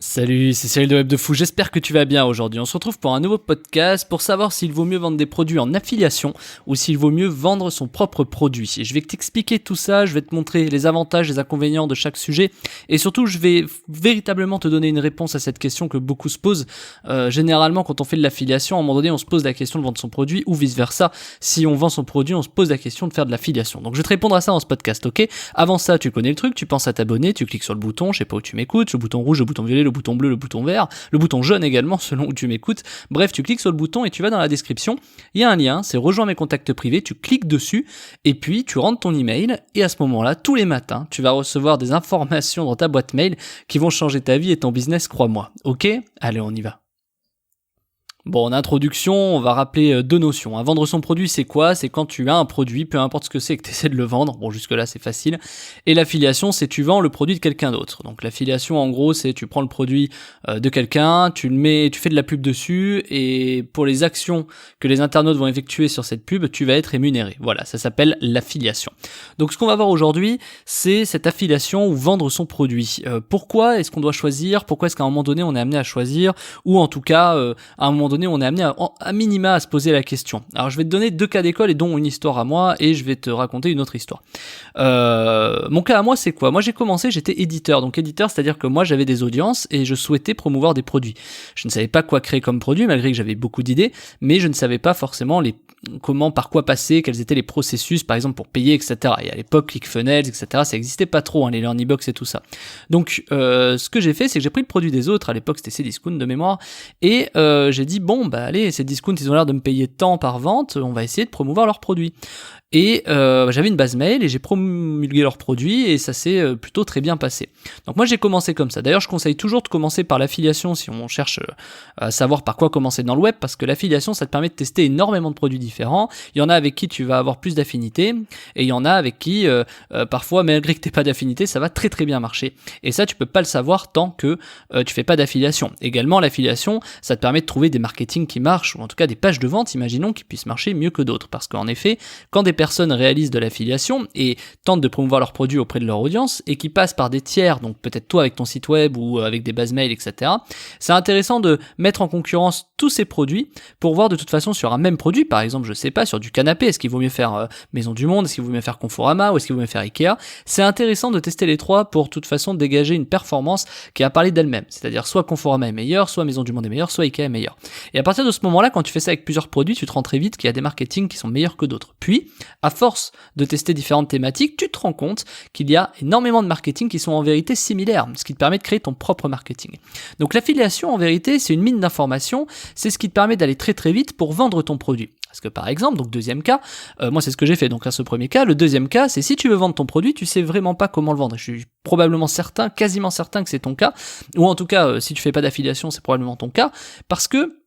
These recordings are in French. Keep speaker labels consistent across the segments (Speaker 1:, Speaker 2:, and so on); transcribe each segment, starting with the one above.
Speaker 1: Salut, c'est Cyril de Web de Fou, j'espère que tu vas bien aujourd'hui. On se retrouve pour un nouveau podcast pour savoir s'il vaut mieux vendre des produits en affiliation ou s'il vaut mieux vendre son propre produit. Et je vais t'expliquer tout ça, je vais te montrer les avantages, les inconvénients de chaque sujet et surtout je vais véritablement te donner une réponse à cette question que beaucoup se posent. Généralement quand on fait de l'affiliation, à un moment donné on se pose la question de vendre son produit ou vice versa. Si on vend son produit, on se pose la question de faire de l'affiliation. Donc je vais te répondre à ça dans ce podcast, ok? Avant ça, tu connais le truc, tu penses à t'abonner, tu cliques sur le bouton, je sais pas où tu m'écoutes, le bouton rouge, le bouton violet, le bouton bleu, le bouton vert, le bouton jaune également selon où tu m'écoutes. Bref, tu cliques sur le bouton et tu vas dans la description. Il y a un lien, c'est rejoins mes contacts privés, tu cliques dessus et puis tu rentres ton email et à ce moment-là, tous les matins, tu vas recevoir des informations dans ta boîte mail qui vont changer ta vie et ton business, crois-moi. Ok? Allez, on y va. Bon, en introduction, on va rappeler deux notions. Vendre son produit, c'est quoi? C'est quand tu as un produit, peu importe ce que c'est, que tu essaies de le vendre. Bon, jusque-là, c'est facile. Et l'affiliation, c'est tu vends le produit de quelqu'un d'autre. Donc l'affiliation, en gros, c'est tu prends le produit de quelqu'un, tu le mets, tu fais de la pub dessus, et pour les actions que les internautes vont effectuer sur cette pub, tu vas être rémunéré. Voilà, ça s'appelle l'affiliation. Donc ce qu'on va voir aujourd'hui, c'est cette affiliation ou vendre son produit. Pourquoi est-ce qu'on doit choisir? Pourquoi est-ce qu'à un moment donné, on est amené à choisir? Ou en tout cas, à un moment donné, on est amené à minima à se poser la question. Alors je vais te donner deux cas d'école et dont une histoire à moi et je vais te raconter une autre histoire. Mon cas à moi c'est quoi? Moi j'ai commencé, j'étais éditeur. Donc éditeur, c'est-à-dire que moi j'avais des audiences et je souhaitais promouvoir des produits. Je ne savais pas quoi créer comme produit malgré que j'avais beaucoup d'idées, mais je ne savais pas forcément comment, par quoi passer, quels étaient les processus par exemple pour payer, etc. Et à l'époque ClickFunnels, etc. ça existait pas trop, les LearnyBox et tout ça. Donc ce que j'ai fait, c'est que j'ai pris le produit des autres, à l'époque c'était Cdiscount de mémoire, et j'ai dit bon bah allez, Cdiscount ils ont l'air de me payer tant par vente, on va essayer de promouvoir leurs produits. Et j'avais une base mail et j'ai promulgué leurs produits et ça s'est plutôt très bien passé. Donc moi j'ai commencé comme ça. D'ailleurs je conseille toujours de commencer par l'affiliation si on cherche à savoir par quoi commencer dans le web, parce que l'affiliation ça te permet de tester énormément de produits différents. Il y en a avec qui tu vas avoir plus d'affinité et il y en a avec qui parfois malgré que t'aies pas d'affinité ça va très très bien marcher. Et ça tu peux pas le savoir tant que tu fais pas d'affiliation. Également l'affiliation ça te permet de trouver des marketing qui marchent, ou en tout cas des pages de vente imaginons qui puissent marcher mieux que d'autres, parce qu'en effet quand des personnes réalisent de l'affiliation et tentent de promouvoir leurs produits auprès de leur audience et qui passent par des tiers, donc peut-être toi avec ton site web ou avec des bases mail, etc. C'est intéressant de mettre en concurrence tous ces produits pour voir de toute façon sur un même produit, par exemple, je sais pas, sur du canapé, est-ce qu'il vaut mieux faire Maison du Monde, est-ce qu'il vaut mieux faire Conforama ou est-ce qu'il vaut mieux faire Ikea? C'est intéressant de tester les trois pour de toute façon dégager une performance qui a parlé d'elle-même, c'est-à-dire soit Conforama est meilleur, soit Maison du Monde est meilleur, soit Ikea est meilleur. Et à partir de ce moment-là, quand tu fais ça avec plusieurs produits, tu te rends très vite qu'il y a des marketing qui sont meilleurs que d'autres. Puis, à force de tester différentes thématiques, tu te rends compte qu'il y a énormément de marketing qui sont en vérité similaires, ce qui te permet de créer ton propre marketing. Donc l'affiliation, en vérité, c'est une mine d'informations, c'est ce qui te permet d'aller très très vite pour vendre ton produit. Parce que par exemple, donc deuxième cas, moi c'est ce que j'ai fait donc à ce premier cas. Le deuxième cas, c'est si tu veux vendre ton produit, tu sais vraiment pas comment le vendre. Je suis probablement certain, quasiment certain que c'est ton cas, ou en tout cas, si tu fais pas d'affiliation, c'est probablement ton cas, parce que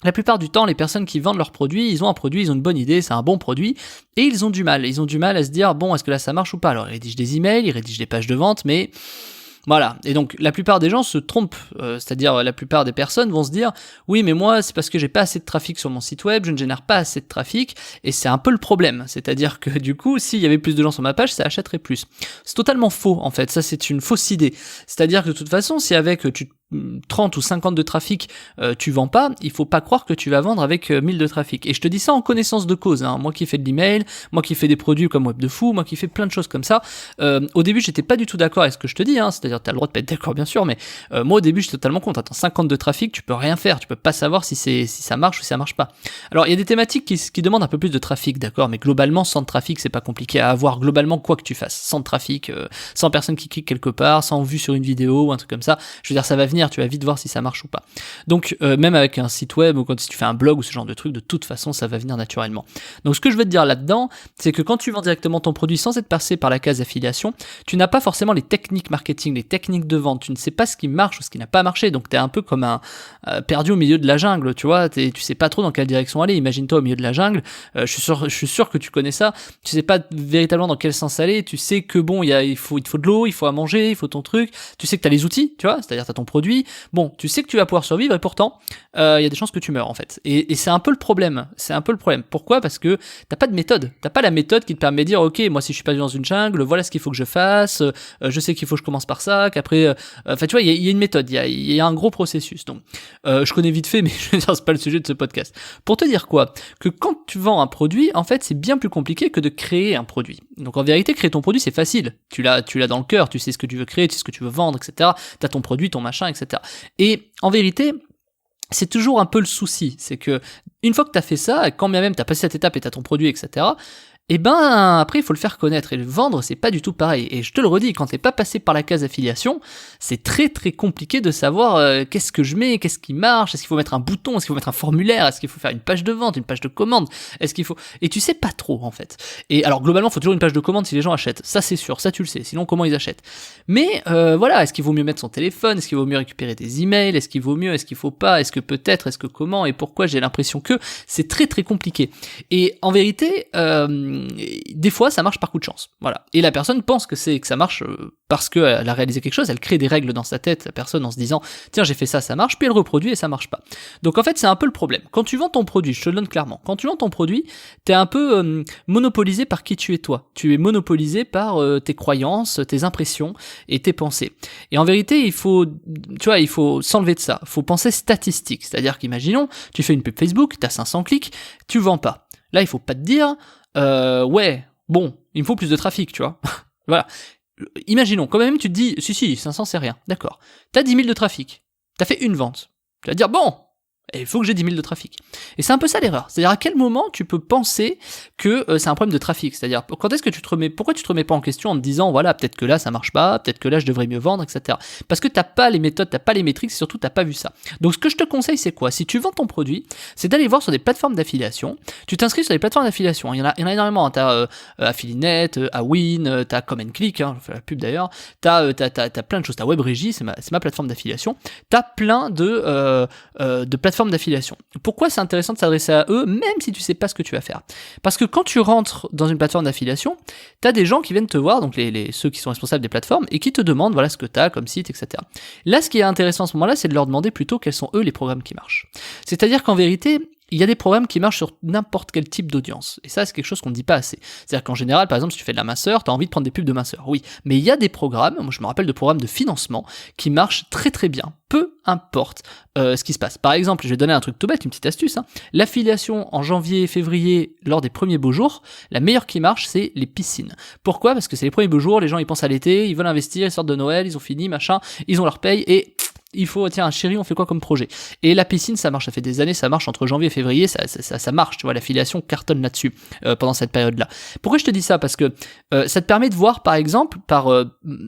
Speaker 1: la plupart du temps, les personnes qui vendent leurs produits, ils ont un produit, ils ont une bonne idée, c'est un bon produit, et ils ont du mal à se dire, bon, est-ce que là ça marche ou pas? Alors ils rédigent des emails, ils rédigent des pages de vente, mais voilà. Et donc la plupart des gens se trompent, c'est-à-dire la plupart des personnes vont se dire, oui mais moi c'est parce que j'ai pas assez de trafic sur mon site web, je ne génère pas assez de trafic, et c'est un peu le problème, c'est-à-dire que du coup s'il y avait plus de gens sur ma page, ça achèterait plus. C'est totalement faux en fait, ça c'est une fausse idée, c'est-à-dire que de toute façon si avec 30 ou 50 de trafic, tu vends pas, il faut pas croire que tu vas vendre avec 1000 de trafic. Et je te dis ça en connaissance de cause, moi qui fais de l'email, moi qui fais des produits comme Web de Fou, moi qui fais plein de choses comme ça. Au début, j'étais pas du tout d'accord avec ce que je te dis, c'est-à-dire t'as le droit de pas être d'accord bien sûr, mais moi au début, j'étais totalement contre. Attends, 50 de trafic, tu peux rien faire, tu peux pas savoir si ça marche ou si ça marche pas. Alors, il y a des thématiques qui demandent un peu plus de trafic, d'accord, mais globalement, sans trafic, c'est pas compliqué à avoir, globalement, quoi que tu fasses. Sans trafic, sans personne qui clique quelque part, sans vue sur une vidéo ou un truc comme ça, je veux dire, ça va venir, tu vas vite voir si ça marche ou pas. Donc même avec un site web ou si tu fais un blog ou ce genre de truc, de toute façon ça va venir naturellement. Donc ce que je veux te dire là-dedans, c'est que quand tu vends directement ton produit sans être passé par la case affiliation, tu n'as pas forcément les techniques marketing, les techniques de vente, tu ne sais pas ce qui marche ou ce qui n'a pas marché, donc tu es un peu comme un perdu au milieu de la jungle, tu vois, tu sais pas trop dans quelle direction aller. Imagine-toi au milieu de la jungle, je suis sûr que tu connais ça, tu sais pas véritablement dans quel sens aller, tu sais que bon, il faut de l'eau, il faut à manger, il faut ton truc, tu sais que tu as les outils, tu vois, c'est-à-dire tu as ton produit, produit, bon, tu sais que tu vas pouvoir survivre et pourtant, il y a des chances que tu meurs en fait. Et c'est un peu le problème. Pourquoi ? Parce que t'as pas de méthode. T'as pas la méthode qui te permet de dire, ok, moi si je suis perdu dans une jungle, voilà ce qu'il faut que je fasse. Je sais qu'il faut que je commence par ça, qu'après, enfin tu vois, il y a une méthode, il y a un gros processus. Donc, je connais vite fait, mais je veux dire, c'est pas le sujet de ce podcast. Pour te dire quoi ? Que quand tu vends un produit, en fait, c'est bien plus compliqué que de créer un produit. Donc en vérité, créer ton produit, c'est facile. Tu l'as dans le cœur, tu sais ce que tu veux créer, tu sais ce que tu veux vendre, etc. T'as ton produit, ton machin, etc. Et en vérité, c'est toujours un peu le souci, c'est que une fois que t'as fait ça, quand bien même t'as passé cette étape et t'as ton produit, etc., et ben après il faut le faire connaître, et le vendre c'est pas du tout pareil. Et je te le redis, quand t'es pas passé par la case affiliation, c'est très très compliqué de savoir qu'est-ce que je mets, qu'est-ce qui marche, est-ce qu'il faut mettre un bouton, est-ce qu'il faut mettre un formulaire, est-ce qu'il faut faire une page de vente, une page de commande, est-ce qu'il faut... Et tu sais pas trop en fait. Et alors globalement il faut toujours une page de commande si les gens achètent, ça c'est sûr, ça tu le sais, sinon comment ils achètent. Mais voilà, est-ce qu'il vaut mieux mettre son téléphone, est-ce qu'il vaut mieux récupérer des emails, est-ce qu'il vaut mieux, est-ce qu'il faut pas, est-ce que peut-être, est-ce que comment et pourquoi, j'ai l'impression que c'est très très compliqué. Et en vérité, des fois ça marche par coup de chance, voilà. Et la personne pense que ça marche parce qu'elle a réalisé quelque chose, elle crée des règles dans sa tête, la personne, en se disant tiens j'ai fait ça, ça marche, puis elle reproduit et ça marche pas. Donc en fait c'est un peu le problème. Quand tu vends ton produit, je te le donne clairement, quand tu vends ton produit, t'es un peu monopolisé par qui tu es toi. Tu es monopolisé par tes croyances, tes impressions et tes pensées. Et en vérité il faut s'enlever de ça, faut penser statistique, c'est-à-dire qu'imaginons, tu fais une pub Facebook, t'as 500 clics, tu vends pas. Là il faut pas te dire ouais, bon, il me faut plus de trafic, tu vois. Voilà. Imaginons, quand même, tu te dis, si, 500 c'est rien, d'accord. T'as 10 000 de trafic, t'as fait une vente. Tu vas te dire, bon, il faut que j'ai 10 000 de trafic. Et c'est un peu ça l'erreur. C'est-à-dire à quel moment tu peux penser que c'est un problème de trafic. C'est-à-dire quand est-ce que pourquoi tu te remets pas en question en te disant voilà peut-être que là ça marche pas, peut-être que là je devrais mieux vendre, etc. Parce que t'as pas les méthodes, t'as pas les métriques, et surtout t'as pas vu ça. Donc ce que je te conseille c'est quoi ? Si tu vends ton produit, c'est d'aller voir sur des plateformes d'affiliation. Tu t'inscris sur des plateformes d'affiliation. Il y en a énormément. Hein. T'as Affilinet, Awin, t'as Come and Click, hein, je fais la pub d'ailleurs. T'as plein de choses. T'as WebRégie, c'est ma plateforme d'affiliation. T'as plein de plateformes d'affiliation. Pourquoi c'est intéressant de s'adresser à eux, même si tu sais pas ce que tu vas faire ? Parce que quand tu rentres dans une plateforme d'affiliation, t'as des gens qui viennent te voir, donc ceux qui sont responsables des plateformes, et qui te demandent voilà ce que t'as comme site, etc. Là, ce qui est intéressant à ce moment-là, c'est de leur demander plutôt quels sont eux les programmes qui marchent. C'est-à-dire qu'en vérité, il y a des programmes qui marchent sur n'importe quel type d'audience. Et ça, c'est quelque chose qu'on ne dit pas assez. C'est-à-dire qu'en général, par exemple, si tu fais de la minceur, tu as envie de prendre des pubs de minceur. Oui. Mais il y a des programmes, moi je me rappelle de programmes de financement, qui marchent très très bien. Peu importe ce qui se passe. Par exemple, je vais donner un truc tout bête, une petite astuce. Hein. L'affiliation en janvier, février, lors des premiers beaux jours, la meilleure qui marche, c'est les piscines. Pourquoi ? Parce que c'est les premiers beaux jours, les gens ils pensent à l'été, ils veulent investir, ils sortent de Noël, ils ont fini, machin, ils ont leur paye et... il faut, tiens, chérie, on fait quoi comme projet ? Et la piscine, ça marche, ça fait des années, ça marche entre janvier et février, ça marche, tu vois, l'affiliation cartonne là-dessus, pendant cette période-là. Pourquoi je te dis ça ? Parce que ça te permet de voir, par exemple,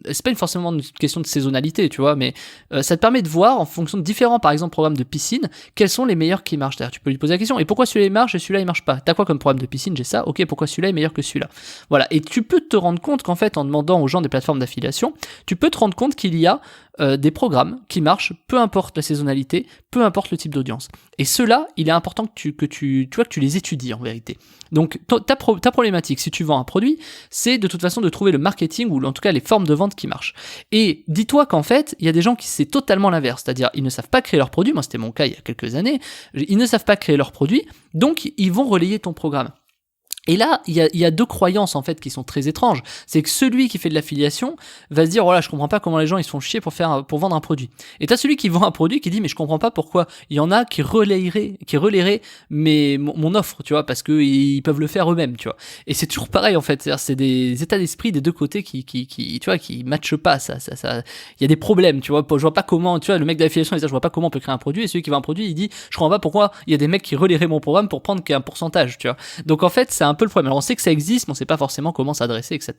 Speaker 1: c'est pas forcément une question de saisonnalité, tu vois, mais ça te permet de voir, en fonction de différents, par exemple, programmes de piscine, quels sont les meilleurs qui marchent. C'est-à-dire, tu peux lui poser la question, et pourquoi celui-là il marche et celui-là il marche pas ? T'as quoi comme programme de piscine ? J'ai ça, ok, pourquoi celui-là est meilleur que celui-là ? Voilà, et tu peux te rendre compte qu'en fait, en demandant aux gens des plateformes d'affiliation, tu peux te rendre compte qu'il y a des programmes qui marchent, peu importe la saisonnalité, peu importe le type d'audience. Et ceux-là, il est important que tu les étudies en vérité. Donc ta problématique, si tu vends un produit, c'est de toute façon de trouver le marketing ou en tout cas les formes de vente qui marchent. Et dis-toi qu'en fait, il y a des gens qui c'est totalement l'inverse, c'est-à-dire ils ne savent pas créer leur produit, moi c'était mon cas il y a quelques années, ils ne savent pas créer leur produit, donc ils vont relayer ton programme. Et là, il y a deux croyances en fait qui sont très étranges. C'est que celui qui fait de l'affiliation va se dire voilà, je comprends pas comment les gens ils se font chier pour vendre un produit. Et t'as celui qui vend un produit qui dit mais je comprends pas pourquoi il y en a qui relayeraient mon offre, tu vois, parce que ils peuvent le faire eux-mêmes, tu vois. Et c'est toujours pareil en fait, c'est des états d'esprit des deux côtés qui tu vois qui matchent pas, ça il y a des problèmes, tu vois. Je vois pas comment, tu vois, le mec de l'affiliation il dit je vois pas comment on peut créer un produit, et celui qui vend un produit il dit je comprends pas pourquoi il y a des mecs qui relayeraient mon programme pour prendre qu'un pourcentage, tu vois. Donc en fait, c'est un peu le problème. Alors on sait que ça existe, mais on sait pas forcément comment s'adresser, etc.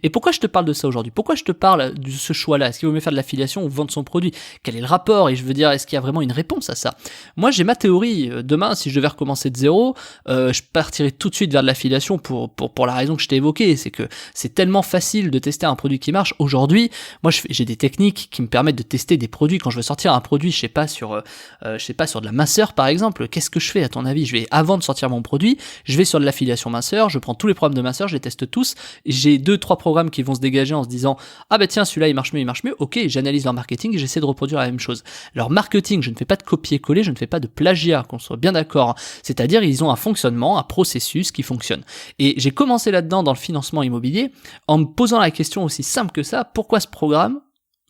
Speaker 1: Et pourquoi je te parle de ça aujourd'hui ? Pourquoi je te parle de ce choix-là ? Est-ce qu'il vaut mieux faire de l'affiliation ou vendre son produit ? Quel est le rapport ? Et je veux dire, est-ce qu'il y a vraiment une réponse à ça ? Moi, j'ai ma théorie. Demain, si je devais recommencer de zéro, je partirais tout de suite vers de l'affiliation pour la raison que je t'ai évoquée. C'est que c'est tellement facile de tester un produit qui marche. Aujourd'hui, moi, j'ai des techniques qui me permettent de tester des produits. Quand je veux sortir un produit, je sais pas, sur de la minceur, par exemple, qu'est-ce que je fais, à ton avis ? Avant de sortir mon produit, je vais sur de l'affiliation. l'affiliation minceur, je prends tous les programmes de minceur, je les teste tous, j'ai 2-3 programmes qui vont se dégager en se disant ah bah tiens celui-là il marche mieux, ok, j'analyse leur marketing et j'essaie de reproduire la même chose. Leur marketing, je ne fais pas de copier-coller, je ne fais pas de plagiat, qu'on soit bien d'accord, c'est-à-dire ils ont un fonctionnement, un processus qui fonctionne. Et j'ai commencé là-dedans dans le financement immobilier en me posant la question aussi simple que ça, pourquoi ce programme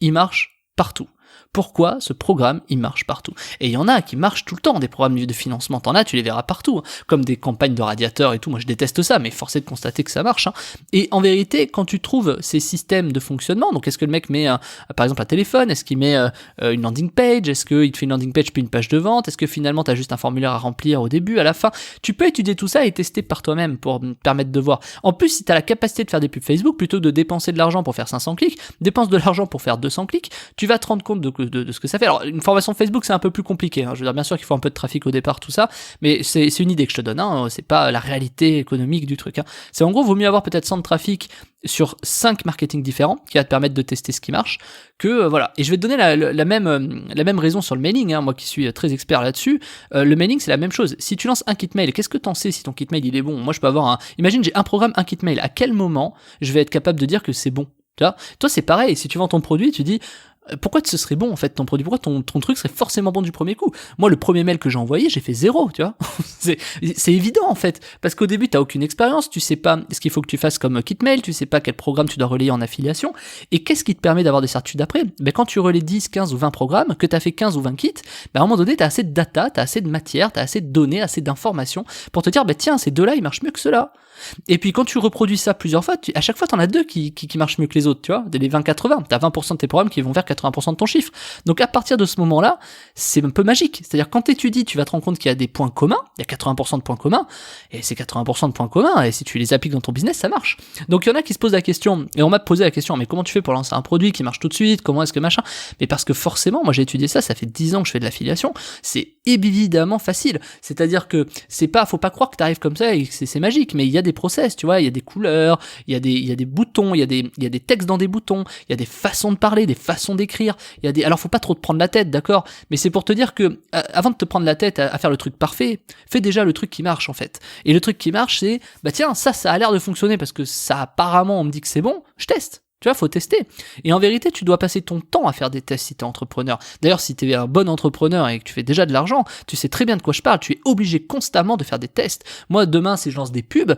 Speaker 1: il marche partout? Pourquoi ce programme, il marche partout? Et il y en a qui marchent tout le temps, des programmes de financement, t'en as, tu les verras partout, comme des campagnes de radiateurs et tout, moi je déteste ça, mais force est de constater que ça marche. Et en vérité, quand tu trouves ces systèmes de fonctionnement, donc est-ce que le mec met par exemple un téléphone, est-ce qu'il met une landing page, est-ce qu'il te fait une landing page puis une page de vente, est-ce que finalement t'as juste un formulaire à remplir au début, à la fin, tu peux étudier tout ça et tester par toi-même pour te permettre de voir. En plus, si t'as la capacité de faire des pubs Facebook, plutôt que de dépenser de l'argent pour faire 500 clics, dépense de l'argent pour faire 200 clics, tu vas te rendre compte de ce que ça fait. Alors une formation Facebook c'est un peu plus compliqué, je veux dire bien sûr qu'il faut un peu de trafic au départ tout ça, mais c'est une idée que je te donne, c'est pas la réalité économique du truc. C'est en gros vaut mieux avoir peut-être 100 de trafic sur 5 marketing différents qui va te permettre de tester ce qui marche que voilà. Et je vais te donner la même raison sur le mailing, moi qui suis très expert là-dessus. Le mailing c'est la même chose. Si tu lances un kit mail, qu'est-ce que t'en sais si ton kit mail il est bon? Moi je peux avoir imagine j'ai un programme, un kit mail, à quel moment je vais être capable de dire que c'est bon? Toi c'est pareil, si tu vends ton produit, tu dis pourquoi ce serait bon en fait ton produit? Pourquoi ton truc serait forcément bon du premier coup? Moi le premier mail que j'ai envoyé, j'ai fait 0, tu vois. c'est évident en fait, parce qu'au début t'as aucune expérience, tu sais pas ce qu'il faut que tu fasses comme kit mail, tu sais pas quel programme tu dois relayer en affiliation, et qu'est-ce qui te permet d'avoir des certitudes après? Quand tu relais 10, 15 ou 20 programmes, que t'as fait 15 ou 20 kits, à un moment donné t'as assez de data, t'as assez de matière, t'as assez de données, assez d'informations pour te dire tiens ces deux-là ils marchent mieux que ceux-là. Et puis quand tu reproduis ça plusieurs fois, à chaque fois t'en as deux qui marchent mieux que les autres, tu vois, les 20-80, t'as 20% de tes programmes qui vont vers 80% de ton chiffre. Donc à partir de ce moment-là, c'est un peu magique, c'est-à-dire quand t'étudies, tu vas te rendre compte qu'il y a des points communs, il y a 80% de points communs, et ces 80% de points communs, et si tu les appliques dans ton business, ça marche. Donc il y en a qui se posent la question, et on m'a posé la question, mais comment tu fais pour lancer un produit qui marche tout de suite, comment est-ce que machin? Mais parce que forcément, moi j'ai étudié ça fait 10 ans que je fais de l'affiliation, c'est évidemment facile, c'est-à-dire que faut pas croire que t'arrives comme ça et que c'est magique, mais il y a des process, tu vois, il y a des couleurs, il y a des boutons, il y a des textes dans des boutons, il y a des façons de parler, des façons d'écrire, alors faut pas trop te prendre la tête, d'accord, mais c'est pour te dire que avant de te prendre la tête à faire le truc parfait, fais déjà le truc qui marche en fait. Et le truc qui marche c'est tiens, ça a l'air de fonctionner parce que ça apparemment on me dit que c'est bon, je teste. Tu vois, faut tester. Et en vérité, tu dois passer ton temps à faire des tests si t'es entrepreneur. D'ailleurs, si t'es un bon entrepreneur et que tu fais déjà de l'argent, tu sais très bien de quoi je parle. Tu es obligé constamment de faire des tests. Moi, demain, si je lance des pubs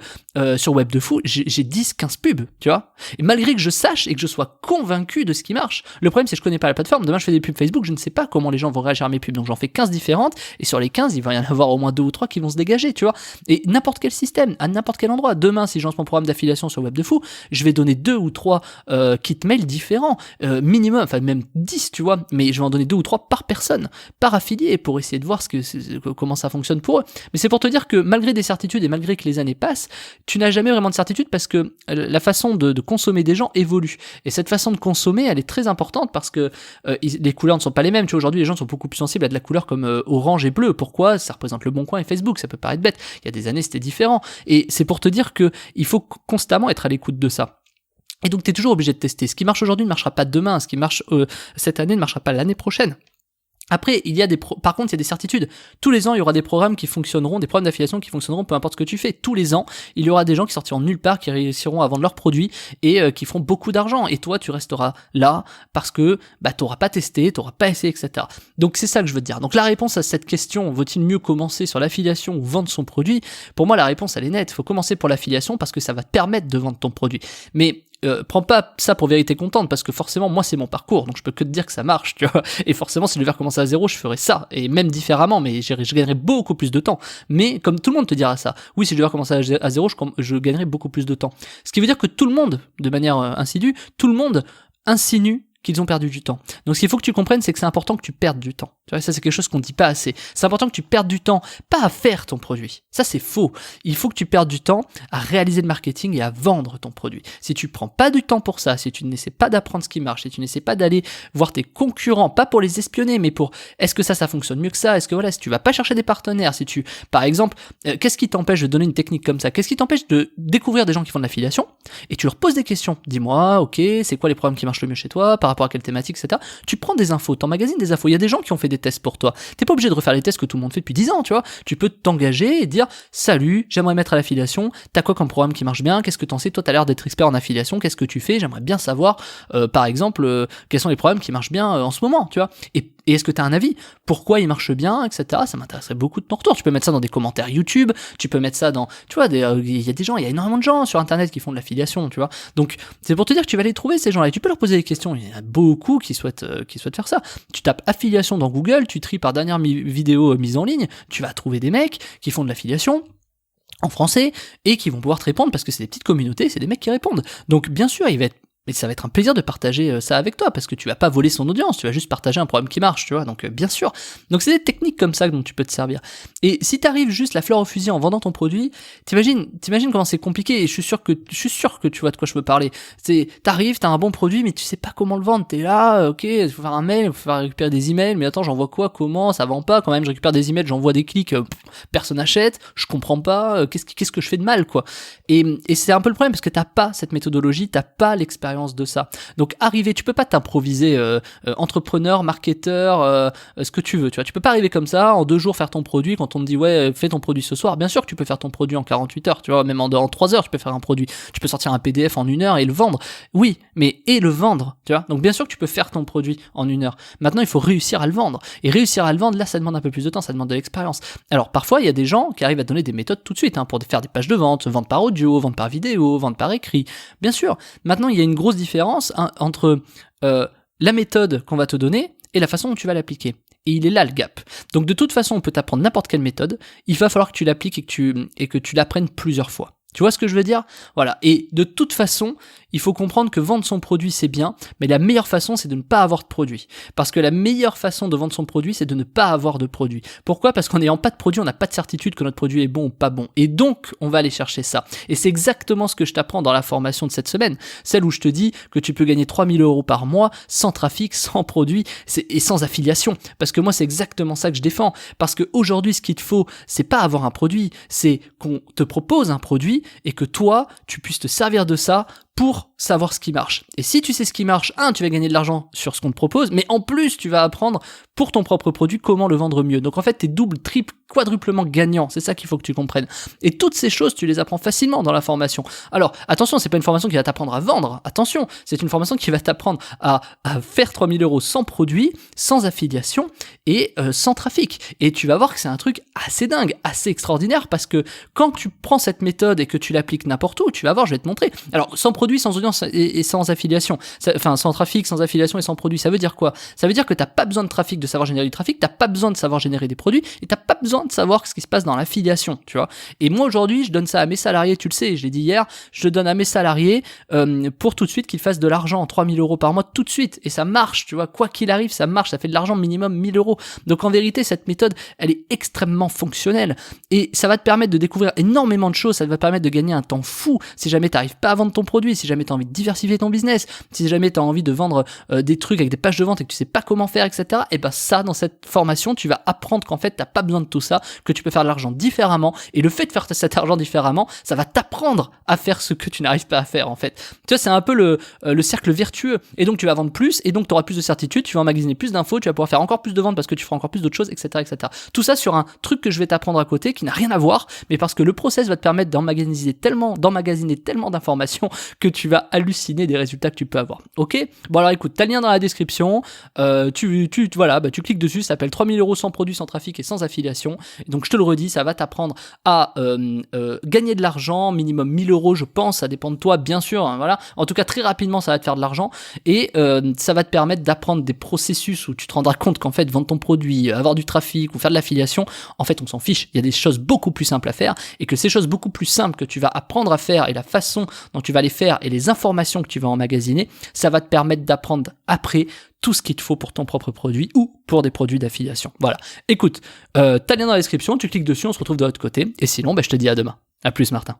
Speaker 1: sur Web de Fou, j'ai 10-15 pubs, tu vois. Et malgré que je sache et que je sois convaincu de ce qui marche, le problème, c'est que je connais pas la plateforme. Demain, je fais des pubs Facebook, je ne sais pas comment les gens vont réagir à mes pubs. Donc, j'en fais 15 différentes. Et sur les 15, il va y en avoir au moins 2 ou 3 qui vont se dégager, tu vois. Et n'importe quel système, à n'importe quel endroit. Demain, si je lance mon programme d'affiliation sur Web de Fou, je vais donner 2 ou 3 kit mail différents, minimum, enfin même 10, tu vois, mais je vais en donner 2 ou 3 par personne, par affilié, pour essayer de voir comment ça fonctionne pour eux. Mais c'est pour te dire que malgré des certitudes et malgré que les années passent, tu n'as jamais vraiment de certitude parce que la façon de consommer des gens évolue. Et cette façon de consommer, elle est très importante parce que les couleurs ne sont pas les mêmes. Tu vois, aujourd'hui, les gens sont beaucoup plus sensibles à de la couleur comme orange et bleu. Pourquoi? Ça représente le Bon Coin et Facebook. Ça peut paraître bête. Il y a des années, c'était différent. Et c'est pour te dire que il faut constamment être à l'écoute de ça. Et donc t'es toujours obligé de tester. Ce qui marche aujourd'hui ne marchera pas demain, ce qui marche cette année ne marchera pas l'année prochaine. Après, par contre, il y a des certitudes. Tous les ans, il y aura des programmes qui fonctionneront, des programmes d'affiliation qui fonctionneront, peu importe ce que tu fais. Tous les ans, il y aura des gens qui sortiront de nulle part, qui réussiront à vendre leurs produits et qui feront beaucoup d'argent. Et toi, tu resteras là parce que t'auras pas testé, t'auras pas essayé, etc. Donc c'est ça que je veux te dire. Donc la réponse à cette question, vaut-il mieux commencer sur l'affiliation ou vendre son produit? Pour moi, la réponse elle est nette. Il faut commencer pour l'affiliation parce que ça va te permettre de vendre ton produit. Mais prends pas ça pour vérité contente parce que forcément moi c'est mon parcours donc je peux que te dire que ça marche, tu vois, et forcément si je devais recommencer à zéro je ferais ça et même différemment mais je gagnerais beaucoup plus de temps, mais comme tout le monde te dira ça, oui si je devais recommencer à zéro je gagnerais beaucoup plus de temps, ce qui veut dire que tout le monde de manière insidue, tout le monde insinue qu'ils ont perdu du temps. Donc ce qu'il faut que tu comprennes, c'est que c'est important que tu perdes du temps. Tu vois, ça c'est quelque chose qu'on dit pas assez. C'est important que tu perdes du temps, pas à faire ton produit. Ça c'est faux. Il faut que tu perdes du temps à réaliser le marketing et à vendre ton produit. Si tu prends pas du temps pour ça, si tu n'essaies pas d'apprendre ce qui marche, si tu n'essaies pas d'aller voir tes concurrents, pas pour les espionner, mais pour est-ce que ça fonctionne mieux que ça, est-ce que voilà, si tu vas pas chercher des partenaires, si tu, par exemple, qu'est-ce qui t'empêche de donner une technique comme ça? Qu'est-ce qui t'empêche de découvrir des gens qui font de l'affiliation et tu leur poses des questions? Dis-moi, ok, c'est quoi les programmes qui marchent le mieux chez toi par rapport à quelle thématique, etc. Tu prends des infos, t'emmagasines des infos. Il y a des gens qui ont fait des tests pour toi. T'es pas obligé de refaire les tests que tout le monde fait depuis 10 ans, tu vois. Tu peux t'engager et dire, salut, j'aimerais mettre à l'affiliation, t'as quoi comme programme qui marche bien, qu'est-ce que t'en sais, toi t'as l'air d'être expert en affiliation, qu'est-ce que tu fais, j'aimerais bien savoir, par exemple, quels sont les programmes qui marchent bien en ce moment, tu vois. Et est-ce que tu as un avis? Pourquoi il marche bien, etc. Ça m'intéresserait beaucoup de ton retour. Tu peux mettre ça dans des commentaires YouTube, tu peux mettre ça dans... Tu vois, il y a des gens, il y a énormément de gens sur Internet qui font de l'affiliation, tu vois. Donc, c'est pour te dire que tu vas les trouver, ces gens-là, et tu peux leur poser des questions. Il y en a beaucoup qui souhaitent faire ça. Tu tapes affiliation dans Google, tu tries par dernière vidéo mise en ligne, tu vas trouver des mecs qui font de l'affiliation en français et qui vont pouvoir te répondre parce que c'est des petites communautés, c'est des mecs qui répondent. Donc, bien sûr, mais ça va être un plaisir de partager ça avec toi, parce que tu vas pas voler son audience, tu vas juste partager un problème qui marche, tu vois, donc bien sûr. Donc c'est des techniques comme ça dont tu peux te servir. Et si t'arrives juste la fleur au fusil en vendant ton produit, t'imagines comment c'est compliqué, et je suis sûr que tu vois de quoi je veux parler. T'arrives, t'as un bon produit, mais tu sais pas comment le vendre, t'es là, ok, il faut faire un mail, il faut faire récupérer des emails, mais attends, j'envoie quoi, comment, ça vend pas, quand même, je récupère des emails, j'envoie des clics, personne n'achète, je comprends pas, qu'est-ce que je fais de mal, quoi. Et c'est un peu le problème, parce que t'as pas cette méthodologie, t'as pas l'expérience de ça. Donc tu peux pas t'improviser entrepreneur, marketeur, ce que tu veux, tu vois. Tu peux pas arriver comme ça, en 2 jours faire ton produit, quand on te dit ouais, fais ton produit ce soir. Bien sûr que tu peux faire ton produit en 48 heures, tu vois, même en 3 heures, tu peux faire un produit. Tu peux sortir un PDF en 1 heure et le vendre. Oui, mais le vendre, tu vois. Donc bien sûr que tu peux faire ton produit en 1 heure. Maintenant, il faut réussir à le vendre. Et réussir à le vendre, là, ça demande un peu plus de temps, ça demande de l'expérience. Alors parfois, il y a des gens qui arrivent à donner des méthodes tout de suite, pour faire des pages de vente, vendre par audio, vendre par vidéo, vendre par écrit. Bien sûr. Maintenant, il y a une grosse différence entre la méthode qu'on va te donner et la façon dont tu vas l'appliquer. Et il est là le gap. Donc de toute façon, on peut t'apprendre n'importe quelle méthode, il va falloir que tu l'appliques et que tu l'apprennes plusieurs fois. Tu vois ce que je veux dire? Voilà. Et de toute façon, il faut comprendre que vendre son produit, c'est bien, mais la meilleure façon, c'est de ne pas avoir de produit. Parce que la meilleure façon de vendre son produit, c'est de ne pas avoir de produit. Pourquoi? Parce qu'en n'ayant pas de produit, on n'a pas de certitude que notre produit est bon ou pas bon. Et donc, on va aller chercher ça. Et c'est exactement ce que je t'apprends dans la formation de cette semaine. Celle où je te dis que tu peux gagner 3 000 € par mois, sans trafic, sans produit, et sans affiliation. Parce que moi, c'est exactement ça que je défends. Parce qu'aujourd'hui, ce qu'il te faut, c'est pas avoir un produit, c'est qu'on te propose un produit et que toi, tu puisses te servir de ça pour savoir ce qui marche. Et si tu sais ce qui marche, tu vas gagner de l'argent sur ce qu'on te propose, mais en plus, tu vas apprendre pour ton propre produit comment le vendre mieux. Donc en fait, t'es double, triple, quadruplement gagnant. C'est ça qu'il faut que tu comprennes. Et toutes ces choses, tu les apprends facilement dans la formation. Alors, attention, c'est pas une formation qui va t'apprendre à vendre. Attention, c'est une formation qui va t'apprendre à faire 3 000 € sans produit, sans affiliation et sans trafic. Et tu vas voir que c'est un truc assez dingue, assez extraordinaire, parce que quand tu prends cette méthode et que tu l'appliques n'importe où, tu vas voir, je vais te montrer. Alors, sans produit, sans audience et sans affiliation, enfin sans trafic, sans affiliation et sans produit, ça veut dire quoi? Ça veut dire que t'as pas besoin de trafic, de savoir générer du trafic, t'as pas besoin de savoir générer des produits, et t'as pas besoin de savoir ce qui se passe dans l'affiliation, tu vois. Et moi aujourd'hui, je donne ça à mes salariés, tu le sais, je l'ai dit hier, je le donne à mes salariés pour tout de suite qu'ils fassent de l'argent, 3 000 € par mois tout de suite, et ça marche, tu vois, quoi qu'il arrive, ça marche, ça fait de l'argent minimum 1 000 €. Donc en vérité, cette méthode, elle est extrêmement fonctionnelle, et ça va te permettre de découvrir énormément de choses, ça va te permettre de gagner un temps fou, si jamais t'arrives pas à vendre ton produit, si jamais t'as envie de diversifier ton business, si jamais t'as envie de vendre des trucs avec des pages de vente et que tu sais pas comment faire, etc. Et ben ça, dans cette formation, tu vas apprendre qu'en fait, t'as pas besoin de tout ça, que tu peux faire de l'argent différemment, et le fait de faire cet argent différemment, ça va t'apprendre à faire ce que tu n'arrives pas à faire, en fait. Tu vois, c'est un peu le cercle vertueux, et donc tu vas vendre plus, et donc tu auras plus de certitude, tu vas emmagasiner plus d'infos, tu vas pouvoir faire encore plus de ventes parce que tu feras encore plus d'autres choses, etc., etc. Tout ça sur un truc que je vais t'apprendre à côté, qui n'a rien à voir, mais parce que le process va te permettre d'emmagasiner tellement d'informations que tu vas halluciner des résultats que tu peux avoir. Ok? Bon alors écoute, t'as le lien dans la description, tu cliques dessus, ça s'appelle 3 000 € sans produit, sans trafic et sans affiliation. Et donc je te le redis, ça va t'apprendre à gagner de l'argent, minimum 1 000 € je pense, ça dépend de toi bien sûr, voilà. En tout cas très rapidement ça va te faire de l'argent, et ça va te permettre d'apprendre des processus où tu te rendras compte qu'en fait vendre ton produit, avoir du trafic ou faire de l'affiliation, en fait on s'en fiche, il y a des choses beaucoup plus simples à faire, et que ces choses beaucoup plus simples que tu vas apprendre à faire et la façon dont tu vas les faire et les informations que tu vas emmagasiner, ça va te permettre d'apprendre après tout ce qu'il te faut pour ton propre produit ou pour des produits d'affiliation. Voilà. Écoute, t'as le lien dans la description, tu cliques dessus, on se retrouve de l'autre côté, et sinon, je te dis à demain. À plus, Martin.